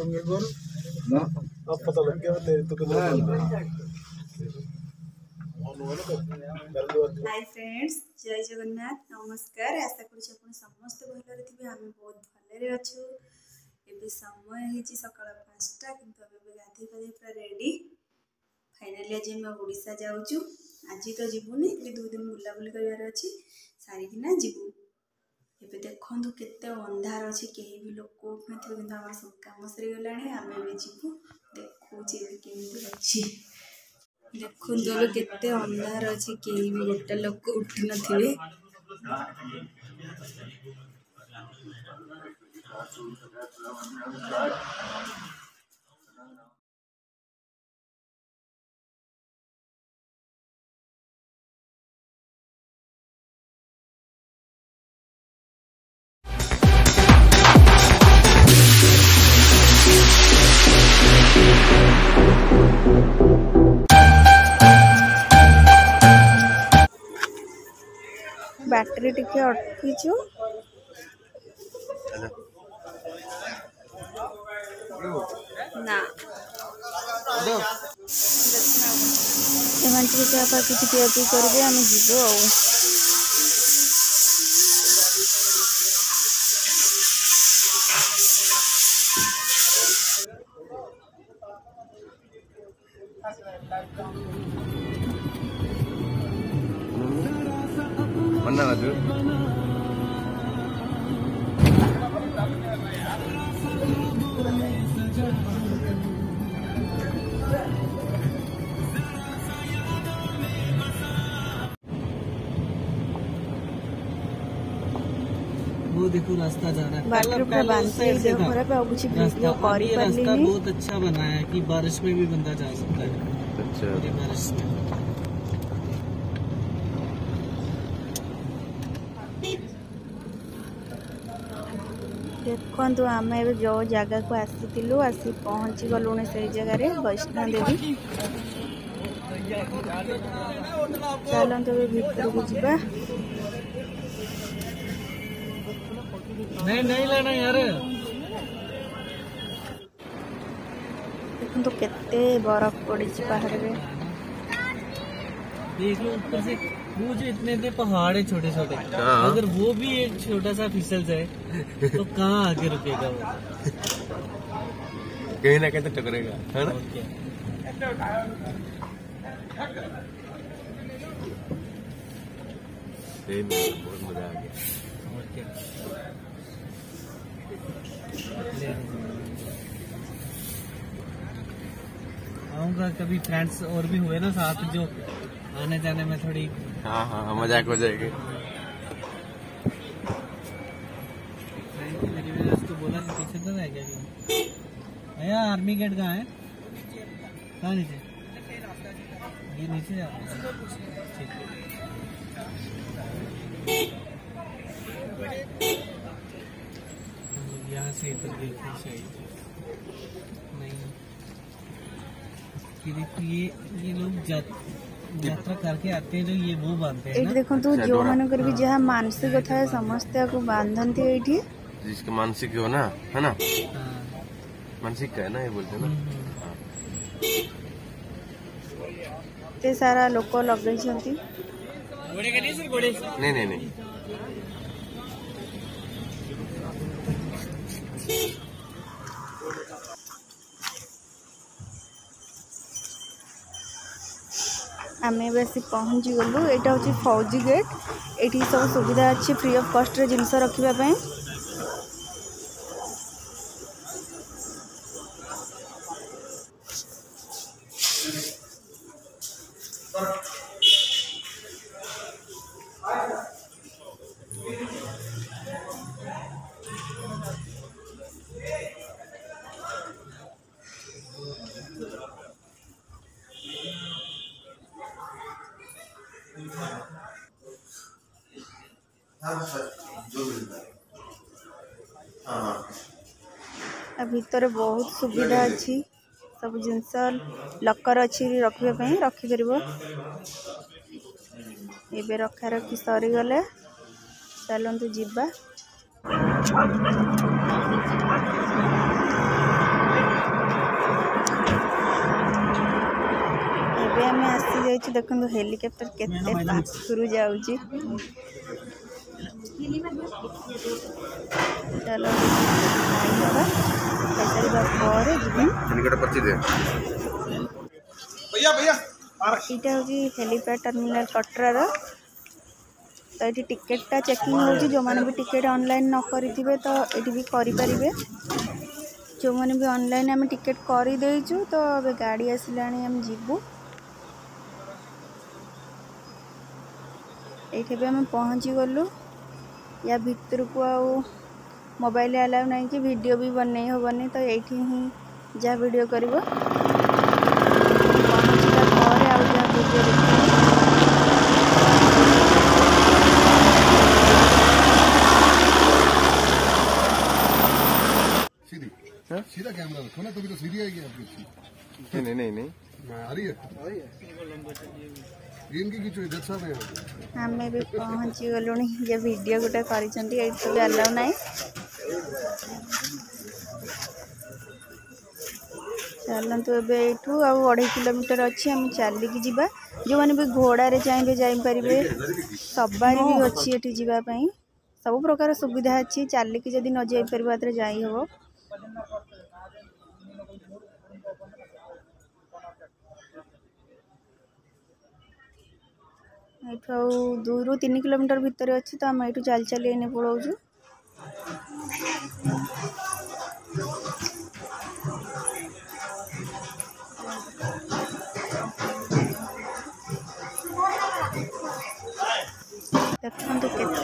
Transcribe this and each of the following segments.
अब पता लग गया तेरे तो हाय फ्रेंड्स, जय जगन्नाथ नमस्कार। आशा करूँ समस्त भलरे थे। आम बहुत भलरे अच्छु। एबे समय है सकाल 5टा किंतु गाधे पाधे पूरा रेडी। फाइनाली आज मैं ओडिशा जाऊँ। आज तो जीवनी 2 दिन बुलाबुली करार अच्छी सारिकिना जीवु। एबे देखु केते अंधार अच्छी कहीं भी लोक उठन कि सब कम सरीगला। आम भी जीवु देखुचे केमी अच्छी देखु केते अंधार अच्छी कहीं भी गोटे लोक उठी नथिबे। बैटरी टिके अटकीचु ना एमान किसी पिया पी करेंगे आम जीवु आ वो देखो रास्ता जा रहा है। रास्ता बहुत अच्छा बना है कि बारिश में भी बंदा जा सकता है। अच्छा बारिश में देखु आम जो जगह को आसीलु आसी पहुँची गलु से जगार वैष्णो देवी। चलते भीतर को जावा। नहीं लेना यार। देखो तो केते बर्फ पड़ी पहाड़ में। देख लो ऊपर से वो जो इतने पहाड़ है छोटे छोटे, अगर वो भी एक छोटा सा फिसल जाए तो कहाँ आगे रुकेगा वो। कहीं ना कहीं तो टकरेगा, है ना? बहुत मजा आ गया। आऊंगा कभी। फ्रेंड्स और भी हुए ना साथ जो आने जाने में थोड़ी हाँ मजाक हो जाएगी। मेरी वजह से तो बोला कि पीछे तो रह गया। भैया आर्मी गेट कहाँ है? कहाँ नीचे? ये नीचे जा रहा है। ठीक है। यहाँ से इधर देखिए सही नहीं कि देखिए ये लोग यात्रा करके आते हैं जो ये वो बांधते हैं ना। देखो तो जो मानकर भी जहाँ मानसिक था समस्त को बांधती है। जिसके मानसिक हो ना, है ना? मानसिक का है ना, ये बोलते हैं ना। ते सारा लोक लगे नहीं आम बस पहुँची गलु। यहाँ हूँ फौजी गेट। ये सब सुविधा अच्छी फ्री ऑफ कॉस्ट रे जिनस रखापी। भीतर बहुत सुविधा अच्छी। सब जिनस लकर अच्छी रखापी रखिपर। एबे रखा रखी सरीगले। चलतु जीवा। रही देखो हेलिकॉप्टर केते पाखरु जाउची। चलो इटा हूँ हेलीपैड टर्मिनाल कटरार। तो ये टिकेटा चेकिंग हो जो मैंने भी टिकेट ऑनलाइन न करेंगे तो ये भी करें। जो मैंने भी ऑनलाइन आम टिकेट कर देचु तो अब गाड़ी आसला आम जीवु। ये आम पहुँची गलु या भितर को आउ मोबाइल अलाउ नहीं कि वीडियो भी बनई हेनी तो ये ही जहाँ वीडियो कर सीधा कैमरा रखो ना तभी तो सीधी आएगी आपकी। नहीं नहीं नहीं आ रही है इनकी किचो इधर सब है। आम भी पहुँची गलु ये वीडियो गोटे कर अलाउ ना। चलतु एठू आ2.5 किलोमीटर अच्छी आम चलिकी जावा। जो मैंने भी घोड़े चाहिए जापरेंगे सवारी भी अच्छी ये जावाई सब प्रकार सुविधा अच्छी। चलिकी जदि न जापर जाई हम। एठू 2 ରୁ 3 किलोमीटर भितर अच्छी तो आम ये चल चली एने पलाऊँ। देखो केते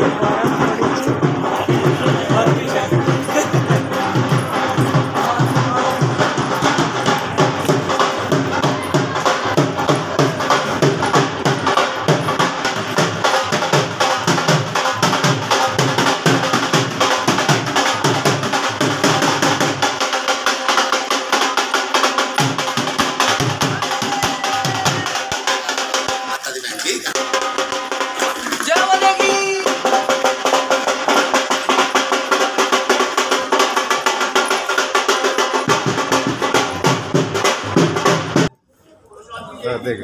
गरम देख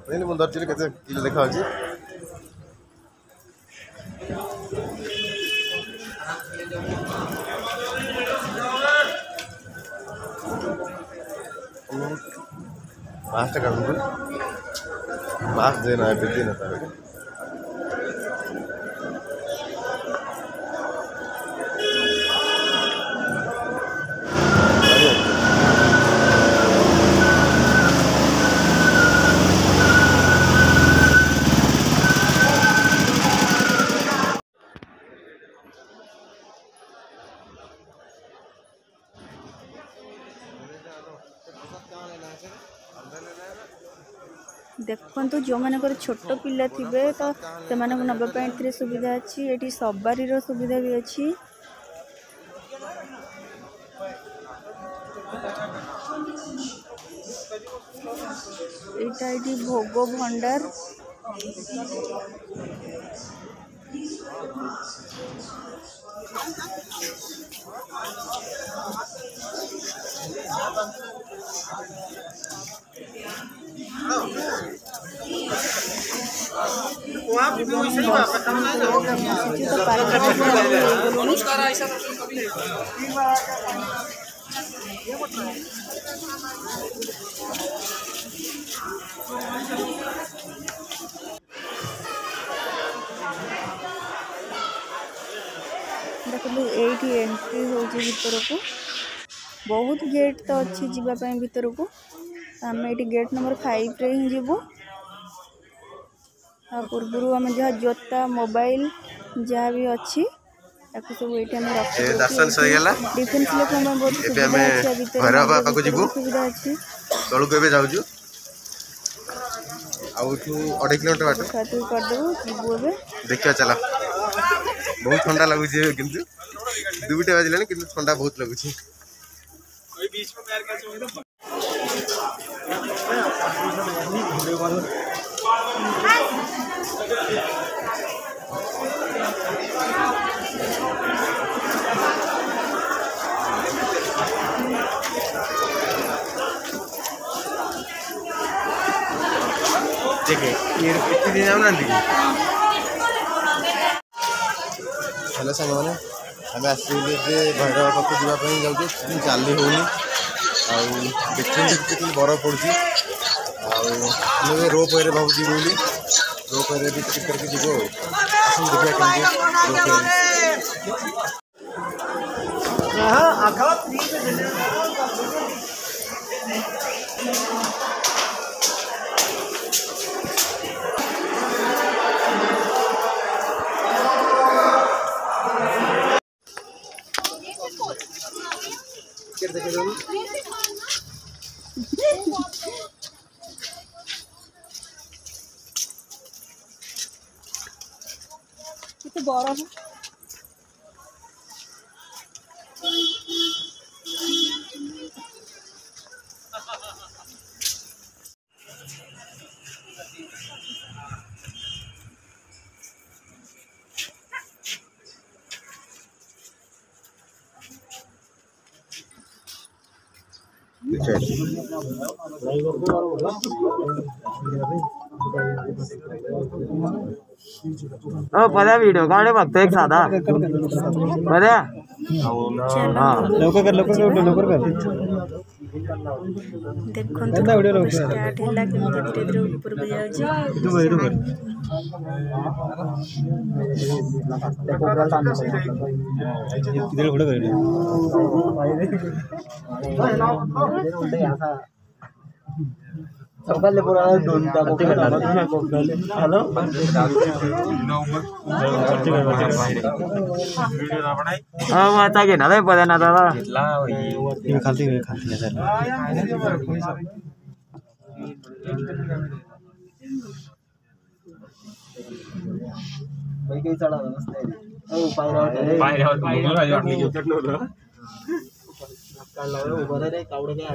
नहीं मुझे धरती के देखा मास्टर का मास्क देना है बिल्कुल ना था। देखो जो मानकर छोट पिला थे तो से नापी सुविधा अच्छी। ये सवारी सुविधा भी अच्छी। यहाँ ये भोग भंडार देखो ये एंट्री हो भीतर को बहुत गेट तो अच्छी जीवाई भीतर को। आम ये गेट नंबर 5 रे ही जीवु। पूर्व आम जहाँ जोता मोबाइल जहाँ भी अच्छी सब ये दर्शन सहीगला डिफेन्स लोक बहुत सुविधा अच्छी। तलू के जाऊँ आउ 2.5 किलोमीटर बाट करदेबू जीवु ए देखा चला। बहुत ठंडा लगुच किंतु 2टा बाजिलानी किंतु ठंडा बहुत लगुच। देखे ये इतनी दिन जाऊना हेलो सांग मैंने आम आसलु भैरव पाक जावाई जाऊँ चली होनी देखते बरफ पड़ी रोप वे भाव जी बोली रोप वे भी टिकट करके जीव देखा कितने बरफ पता वीडियो काढे फक्त एक साधा पता हाँ लवकर कर देखो स्टार्ट है धीरे धीरे ऊपर को सकाळी पुरा 2 हॅलो हां आता घे ना रे पदाना दादा खालती भाई काही चढा नसते ओ पायऱ्यावर काढला उभा रे कावडे काय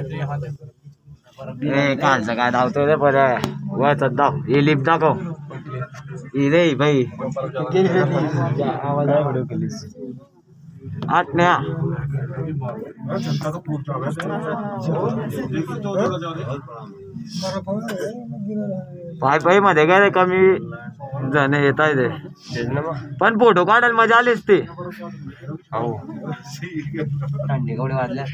कालचं काय धावतोय रे पर वच दाव हे लिफ्ट दाखव ही रे भाई आवाज व्हिडिओ केलीस 8 न्या पाय मध्ये काय रे कमी जण येत आहे ते पण फोटो काढायला मजा आलीच ती हो थंडी केवढी वाजल्या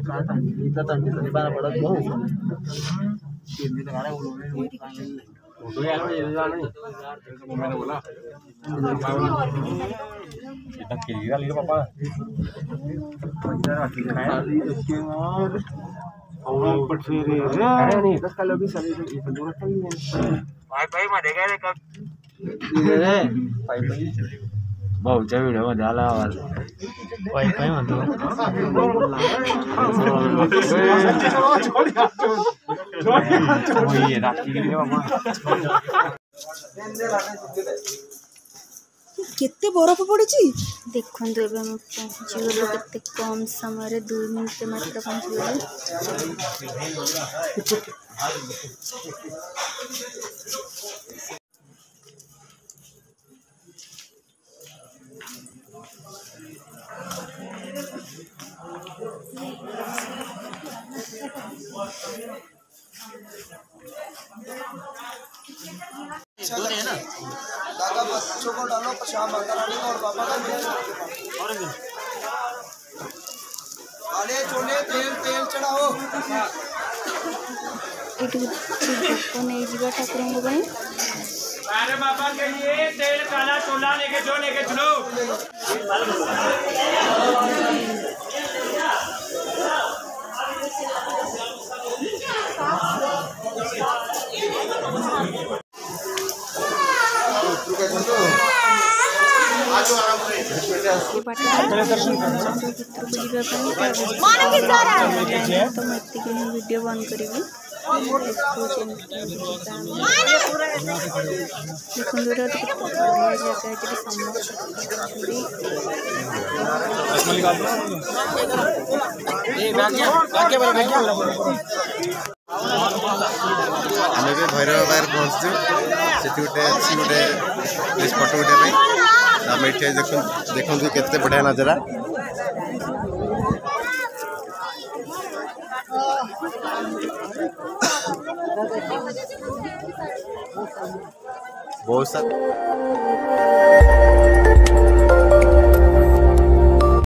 थंडी बारा पडत मध्ये काय रे भाऊच्या व्हिडिओ मध्ये आला आवाज पाय म्हणतो केते बरफ पड़ी देखो एवं पहुँचीगलु केते कम समय 2 मिनट मात्र पहुँचीगलु दादा बच्चों को डालो पछा माता रानी और बाबा का आले चोले तेल तेल चढ़ाओ नहीं जीवा ठाकुर अरे बाबा के लिए तेल काला चोला लेके चलो वीडियो बंद करी आम भी भैरव बाहर पहुँचु से गोटे अच्छी गोटे फोटो उठाई आम ये देखो केते बढ़िया नजारा बहुत सारा